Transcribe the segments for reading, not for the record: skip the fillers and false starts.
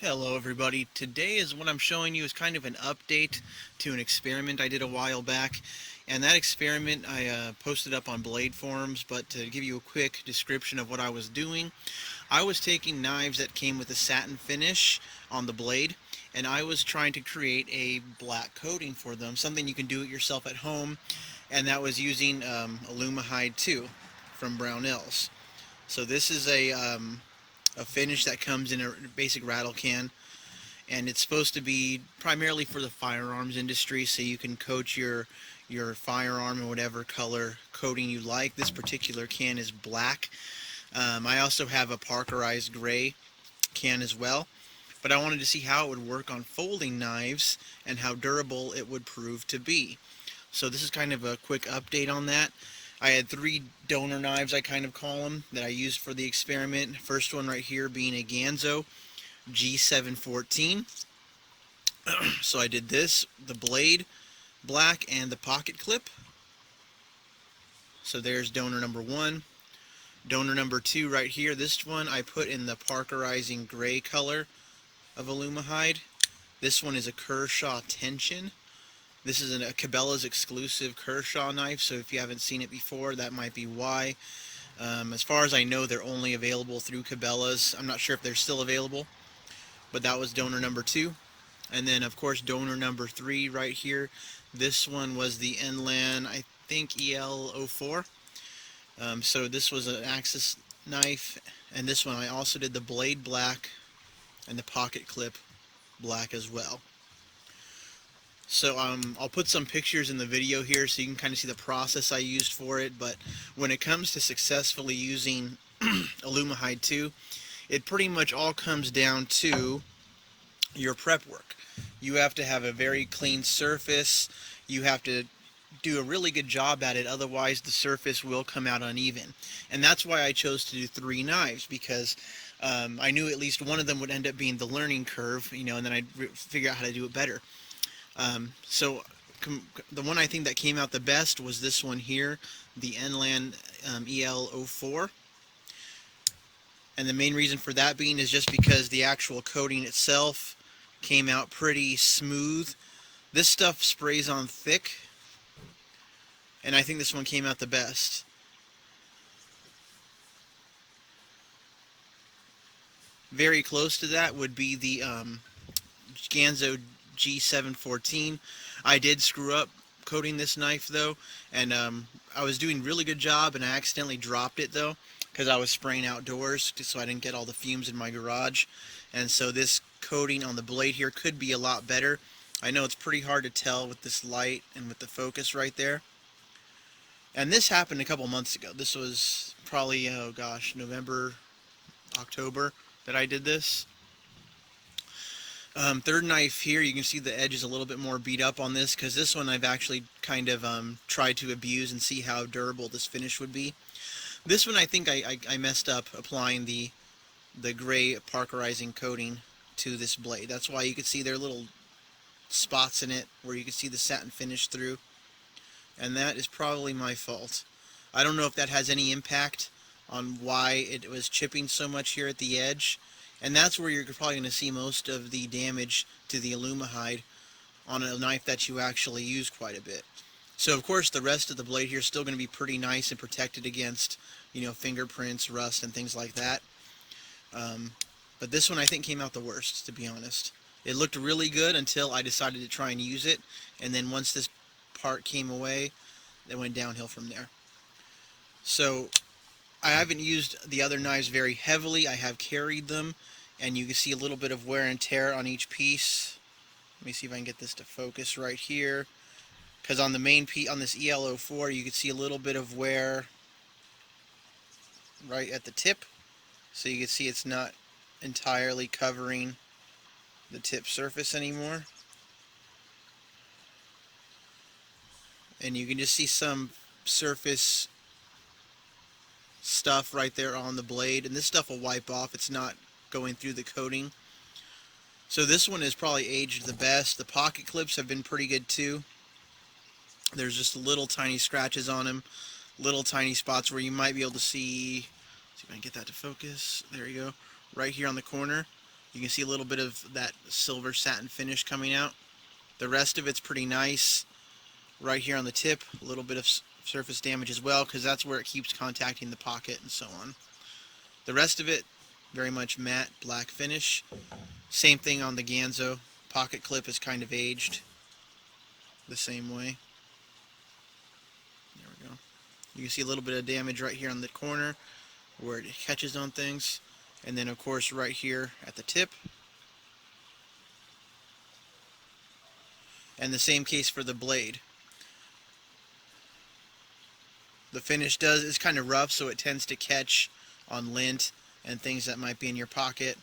Hello everybody. Today is what I'm showing you is kind of an update to an experiment I did a while back. And that experiment I posted up on Blade forums, but to give you a quick description of what I was doing, I was taking knives that came with a satin finish on the blade, and I was trying to create a black coating for them, something you can do it yourself at home, and that was using Aluma-Hyde 2 from Brownells. So this is a finish that comes in a basic rattle can, and it's supposed to be primarily for the firearms industry, so you can coat your firearm in whatever color coating you like. This particular can is black. I also have a Parkerized gray can as well, but I wanted to see how it would work on folding knives and how durable it would prove to be. So this is kind of a quick update on that. I had three donor knives, I kind of call them, that I used for the experiment. First one right here being a Ganzo G714. So I did this, the blade black and the pocket clip. So there's donor number one. Donor number two right here, this one I put in the Parkerizing gray color of Aluma-Hyde. This one is a Kershaw tension. This is a Cabela's exclusive Kershaw knife, so if you haven't seen it before, that might be why. As far as I know, they're only available through Cabela's. I'm not sure if they're still available, but that was donor number two. And then, of course, donor number three right here. This one was the Inland, I think, EL04. So this was an Axis knife. And this one I also did the blade black and the pocket clip black as well. So I'll put some pictures in the video here so you can kind of see the process I used for it. But when it comes to successfully using Aluma-Hyde 2, it pretty much all comes down to your prep work. You have to have a very clean surface. You have to do a really good job at it, otherwise the surface will come out uneven. And that's why I chose to do three knives, because I knew at least one of them would end up being the learning curve, and then I'd figure out how to do it better. So the one I think that came out the best was this one here, the Inland EL04. And the main reason for that being is just because the actual coating itself came out pretty smooth. This stuff sprays on thick, and I think this one came out the best. Very close to that would be the Ganzo G714. I did screw up coating this knife though, and I was doing a really good job, and I accidentally dropped it though, because I was spraying outdoors, so I didn't get all the fumes in my garage. And so this coating on the blade here could be a lot better. I know it's pretty hard to tell with this light and with the focus right there. And this happened a couple months ago. This was probably, oh gosh, November, October that I did this. Third knife here, you can see the edge is a little bit more beat up on this, because this one I've actually kind of tried to abuse and see how durable this finish would be. This one I think I messed up applying the gray Parkerizing coating to this blade. That's why you could see there are little spots in it where you can see the satin finish through, and that is probably my fault. I don't know if that has any impact on why it was chipping so much here at the edge, and that's where you're probably going to see most of the damage to the Aluma-Hyde on a knife that you actually use quite a bit. So of course the rest of the blade here is still going to be pretty nice and protected against, fingerprints, rust, and things like that. But this one I think came out the worst, to be honest. It looked really good until I decided to try and use it, and then once this part came away, it went downhill from there. So I haven't used the other knives very heavily. I have carried them, and you can see a little bit of wear and tear on each piece. Let me see if I can get this to focus right here. Because on the main piece, on this EL04, you can see a little bit of wear right at the tip. So you can see it's not entirely covering the tip surface anymore. And you can just see some surface stuff right there on the blade, and this stuff will wipe off. It's not going through the coating. So this one is probably aged the best. The pocket clips have been pretty good too. There's just little tiny scratches on them, little tiny spots where you might be able to see if I can get that to focus. There you go, right here on the corner. You can see a little bit of that silver satin finish coming out. The rest of it's pretty nice. Right here on the tip, a little bit of surface damage as well, because that's where it keeps contacting the pocket and so on. The rest of it, very much matte black finish. Same thing on the Ganzo. Pocket clip is kind of aged the same way. There we go. You can see a little bit of damage right here on the corner where it catches on things. And then of course right here at the tip. And the same case for the blade. The finish is kind of rough, so it tends to catch on lint and things that might be in your pocket.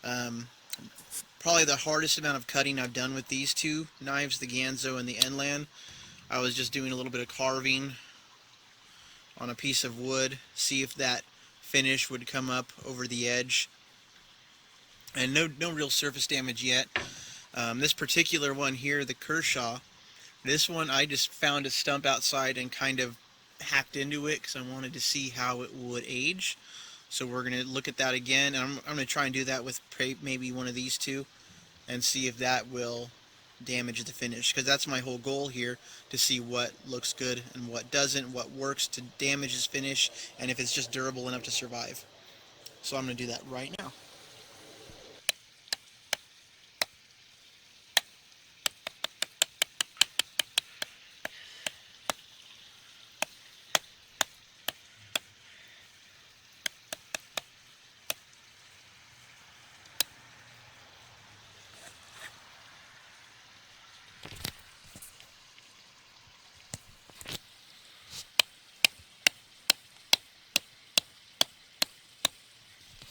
Probably the hardest amount of cutting I've done with these two knives, the Ganzo and the Enlan. I was just doing a little bit of carving on a piece of wood, see if that finish would come up over the edge. And no real surface damage yet. This particular one here, the Kershaw, this one I just found a stump outside and kind of hacked into it because I wanted to see how it would age. So we're going to look at that again. And I'm going to try and do that with maybe one of these two and see if that will damage the finish, because that's my whole goal here, to see what looks good and what doesn't, what works to damage his finish, and if it's just durable enough to survive. So I'm going to do that right now.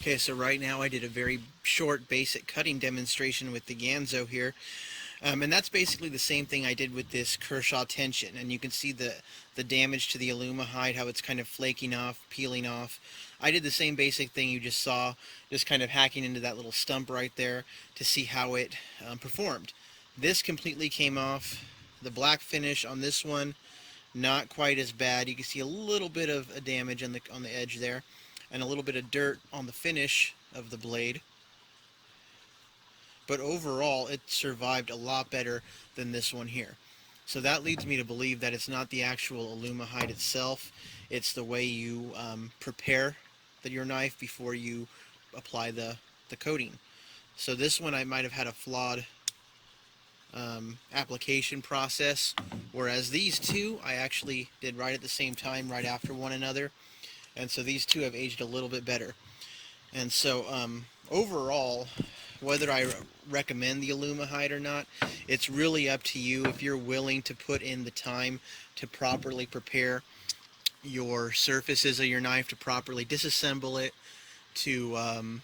Okay, so right now I did a very short basic cutting demonstration with the Ganzo here. And that's basically the same thing I did with this Kershaw tension. And you can see the damage to the Aluma-Hyde, how it's kind of flaking off, peeling off. I did the same basic thing you just saw, just kind of hacking into that little stump right there to see how it performed. This completely came off. The black finish on this one, not quite as bad. You can see a little bit of damage on the edge there, and a little bit of dirt on the finish of the blade. But overall, it survived a lot better than this one here. So that leads me to believe that it's not the actual Aluma-Hyde itself, it's the way you prepare your knife before you apply the coating. So this one I might have had a flawed application process, whereas these two I actually did right at the same time, right after one another. And so these two have aged a little bit better. And so overall, whether I recommend the Aluma-Hyde or not, it's really up to you. If you're willing to put in the time to properly prepare your surfaces of your knife, to properly disassemble it, to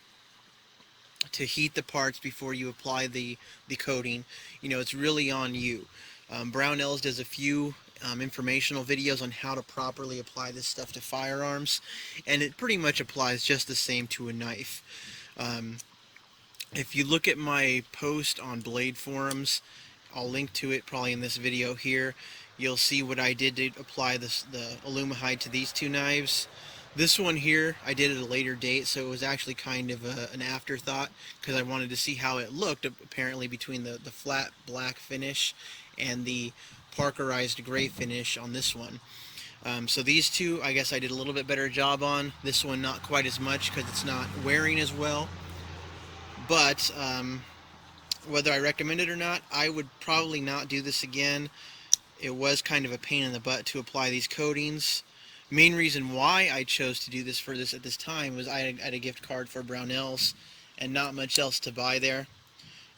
heat the parts before you apply the coating, it's really on you. Brownells does a few informational videos on how to properly apply this stuff to firearms, and it pretty much applies just the same to a knife. If you look at my post on Blade Forums, I'll link to it probably in this video here, you'll see what I did to apply the Aluma-Hyde to these two knives. This one here I did at a later date, so it was actually kind of an afterthought, because I wanted to see how it looked apparently between the flat black finish and the parkerized gray finish on this one. So these two I guess I did a little bit better job on. This one not quite as much because it's not wearing as well. But whether I recommend it or not, I would probably not do this again. It was kind of a pain in the butt to apply these coatings. Main reason why I chose to do this at this time was I had a gift card for Brownells and not much else to buy there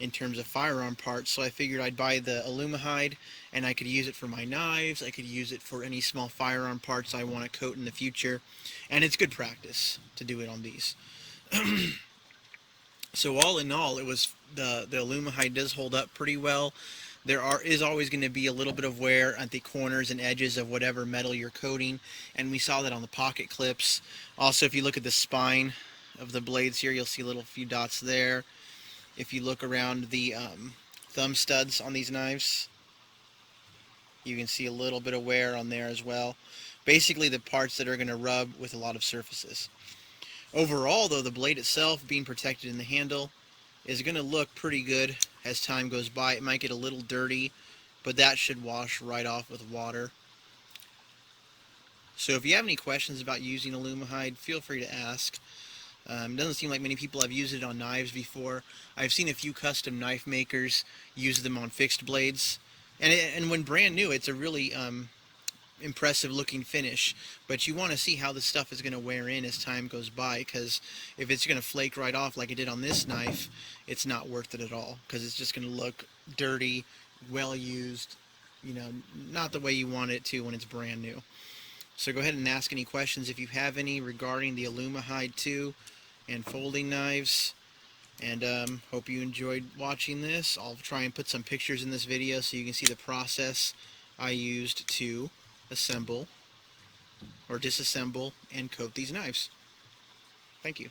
in terms of firearm parts, so I figured I'd buy the Aluma-Hyde and I could use it for my knives, I could use it for any small firearm parts I want to coat in the future, and it's good practice to do it on these. So all in all, it was the Aluma-Hyde does hold up pretty well. There is always going to be a little bit of wear at the corners and edges of whatever metal you're coating, and we saw that on the pocket clips. Also, if you look at the spine of the blades here, you'll see a little few dots there. If you look around the thumb studs on these knives, you can see a little bit of wear on there as well. Basically the parts that are going to rub with a lot of surfaces. Overall, though, the blade itself being protected in the handle is going to look pretty good as time goes by. It might get a little dirty, but that should wash right off with water. So if you have any questions about using Aluma-Hyde, feel free to ask. It doesn't seem like many people have used it on knives before. I've seen a few custom knife makers use them on fixed blades. And when brand new, it's a really impressive looking finish, but you want to see how this stuff is going to wear in as time goes by, because if it's going to flake right off like it did on this knife, it's not worth it at all, because it's just going to look dirty, well used, you know, not the way you want it to when it's brand new. So go ahead and ask any questions if you have any regarding the Aluma-Hyde 2 and folding knives. And hope you enjoyed watching this. I'll try and put some pictures in this video so you can see the process I used to assemble or disassemble and coat these knives. Thank you.